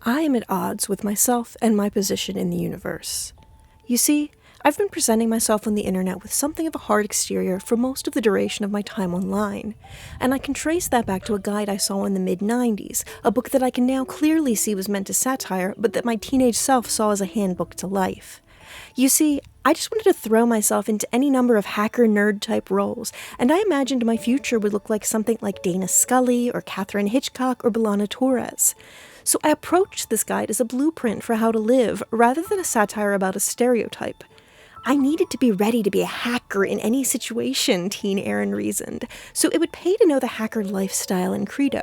I am at odds with myself and my position in the universe. You see, I've been presenting myself on the internet with something of a hard exterior for most of the duration of my time online, and I can trace that back to a guide I saw in the mid-90s, a book that I can now clearly see was meant as satire, but that my teenage self saw as a handbook to life. You see, I just wanted to throw myself into any number of hacker nerd type roles, and I imagined my future would look like something like Dana Scully, or Katherine Hitchcock, or B'elanna Torres. So I approached this guide as a blueprint for how to live, rather than a satire about a stereotype. I needed to be ready to be a hacker in any situation, teen Aerin reasoned, so it would pay to know the hacker lifestyle and credo.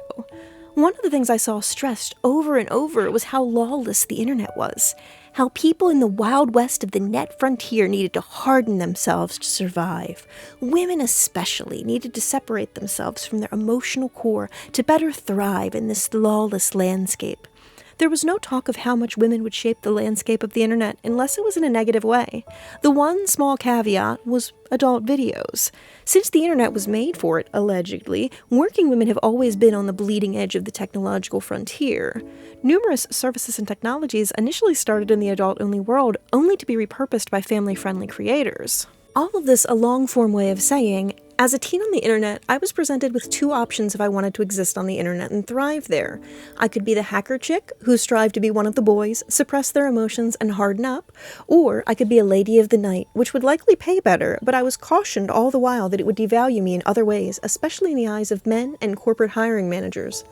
One of the things I saw stressed over and over was how lawless the internet was, how people in the wild west of the net frontier needed to harden themselves to survive. Women especially needed to separate themselves from their emotional core to better thrive in this lawless landscape. There was no talk of how much women would shape the landscape of the internet unless it was in a negative way. The one small caveat was adult videos. Since the internet was made for it, allegedly, working women have always been on the bleeding edge of the technological frontier. Numerous services and technologies initially started in the adult-only world, only to be repurposed by family-friendly creators. All of this a long-form way of saying, as a teen on the internet, I was presented with two options if I wanted to exist on the internet and thrive there. I could be the hacker chick, who strived to be one of the boys, suppress their emotions, and harden up, or I could be a lady of the night, which would likely pay better, but I was cautioned all the while that it would devalue me in other ways, especially in the eyes of men and corporate hiring managers.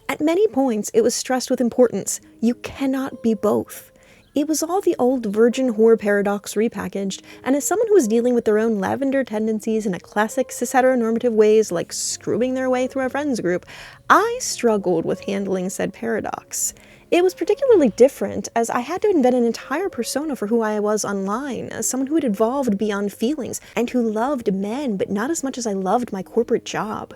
At many points, it was stressed with importance. You cannot be both. It was all the old virgin whore paradox repackaged, and as someone who was dealing with their own lavender tendencies in a classic cis-heteronormative ways like screwing their way through a friends group, I struggled with handling said paradox. It was particularly different, as I had to invent an entire persona for who I was online, as someone who had evolved beyond feelings, and who loved men, but not as much as I loved my corporate job.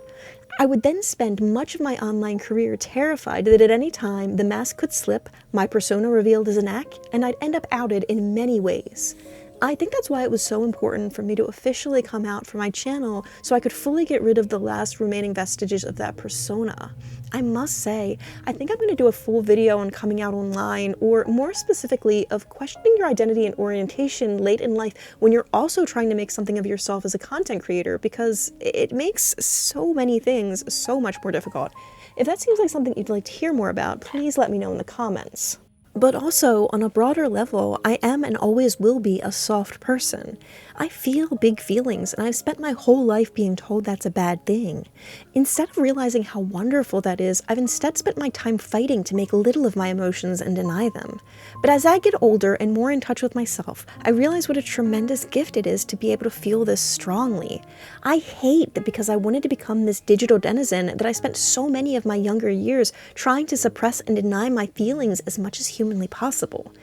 I would then spend much of my online career terrified that at any time the mask could slip, my persona revealed as an act, and I'd end up outed in many ways. I think that's why it was so important for me to officially come out for my channel so I could fully get rid of the last remaining vestiges of that persona. I must say, I think I'm going to do a full video on coming out online, or more specifically, of questioning your identity and orientation late in life when you're also trying to make something of yourself as a content creator, because it makes so many things so much more difficult. If that seems like something you'd like to hear more about, please let me know in the comments. But also, on a broader level, I am and always will be a soft person. I feel big feelings, and I've spent my whole life being told that's a bad thing. Instead of realizing how wonderful that is, I've instead spent my time fighting to make little of my emotions and deny them. But as I get older and more in touch with myself, I realize what a tremendous gift it is to be able to feel this strongly. I hate that because I wanted to become this digital denizen that I spent so many of my younger years trying to suppress and deny my feelings as much as humanly possible,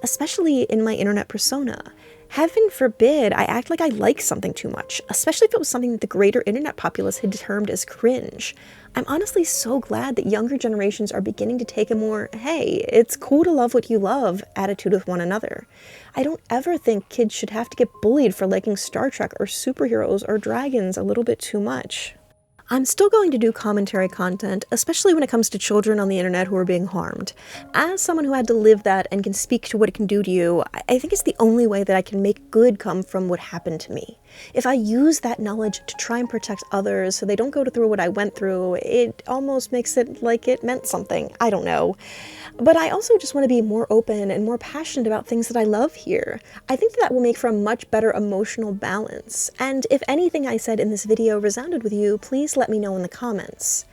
especially in my internet persona. Heaven forbid I act like I like something too much, especially if it was something that the greater internet populace had termed as cringe. I'm honestly so glad that younger generations are beginning to take a more, hey, it's cool to love what you love attitude with one another. I don't ever think kids should have to get bullied for liking Star Trek or superheroes or dragons a little bit too much. I'm still going to do commentary content, especially when it comes to children on the internet who are being harmed. As someone who had to live that and can speak to what it can do to you, I think it's the only way that I can make good come from what happened to me. If I use that knowledge to try and protect others so they don't go through what I went through, it almost makes it like it meant something. I don't know. But I also just want to be more open and more passionate about things that I love here. I think that will make for a much better emotional balance. And if anything I said in this video resounded with you, please let me know in the comments.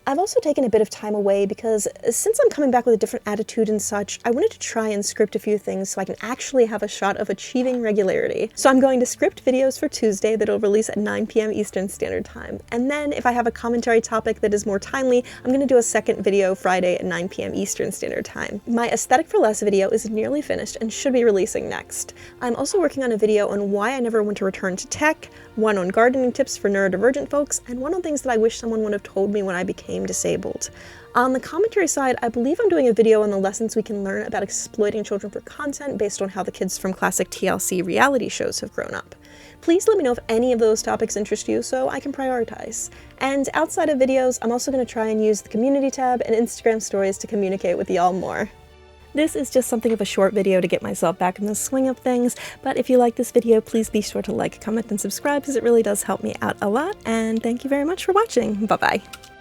I've also taken a bit of time away because since I'm coming back with a different attitude and such, I wanted to try and script a few things so I can actually have a shot of achieving regularity. So I'm going to script videos for Tuesday that'll release at 9 p.m. Eastern Standard Time. And then if I have a commentary topic that is more timely, I'm going to do a second video Friday at 9 p.m. Eastern Standard Time. My Aesthetic for Less video is nearly finished and should be releasing next. I'm also working on a video on why I never want to return to tech, one on gardening tips for neurodivergent folks, and one on things that I wish someone would have told me when I became disabled. On the commentary side, I believe I'm doing a video on the lessons we can learn about exploiting children for content based on how the kids from classic TLC reality shows have grown up. Please let me know if any of those topics interest you so I can prioritize. And outside of videos, I'm also going to try and use the community tab and Instagram stories to communicate with y'all more. This is just something of a short video to get myself back in the swing of things, but if you like this video, please be sure to like, comment, and subscribe because it really does help me out a lot, and thank you very much for watching. Bye-bye.